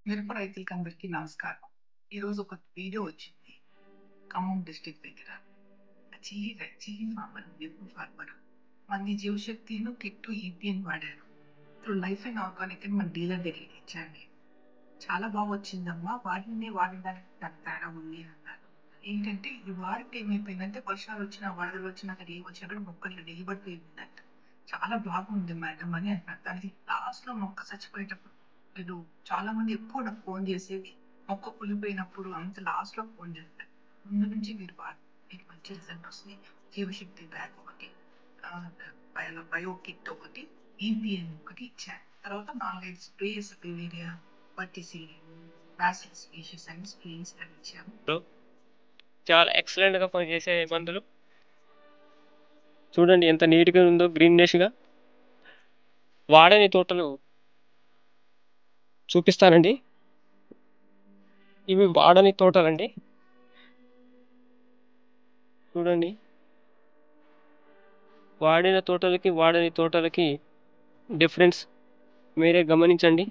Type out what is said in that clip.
మిరప రైతులకి అందరికీ నమస్కారం. ఈరోజు ఒక వీడియో వచ్చింది. ఖమ్మం డిస్ట్రిక్ట్ దగ్గర. మామూలు మిరప ఫార్మర్. మనది జీవశక్తిను కిట్టు ఈపీఎన్ వాడారు. ఇప్పుడు లైఫ్ అండ్ ఆర్గానిక్ అని మన డీలర్ దగ్గరికి ఇచ్చాను. చాలా బాగా వచ్చిందమ్మా. వాడిన దానికి దానికి తేడా ఉంది అన్నారు. ఏంటంటే ఈ వాడితే ఏమైపోయిందంటే వర్షాలు వచ్చినా, వరదలు వచ్చినా, అక్కడ ఏం వచ్చినా కూడా మొక్కలు నిలబడిపోయిందంట. చాలా బాగుంది మేడం అని అన్నారు. దానికి లాస్ట్‌లో మొక్క చచ్చిపోయేటప్పుడు వీళ్ళు చాలా మంది ఎక్కువ నాకు ఫోన్ చేసేది. మొక్క కుళ్ళిపోయినప్పుడు అంత లాస్ట్‌లో ఫోన్ చేస్తారు. ముందు నుంచి మీరు మీకు మంచి రిజల్ట్ వస్తుంది. జీవశక్తి బ్యాగ్ ఒకటి, ఆహ్, బయో కిట్ ఒకటి, ఈపీఎన్ ఒకటి ఇచ్చారు. తర్వాత 4, 5 స్ప్రేస్ వేరే పట్టిసీలి, యాసిడ్ స్పీషీస్ అండ్ స్క్రీన్స్ అని ఇచ్చాము. బ్రో చాలా ఎక్సలెంట్‌గా పనిచేసే మందులు. చూడండి ఎంత నీట్‌గా ఉందో గ్రీనిష్‌గా. వాడని తోటలు చూపిస్తానండి. ఇవి వాడని తోటలండి. చూడండి. వాడిన తోటలకి, వాడని తోటలకి డిఫరెన్స్ మీరే గమనించండి.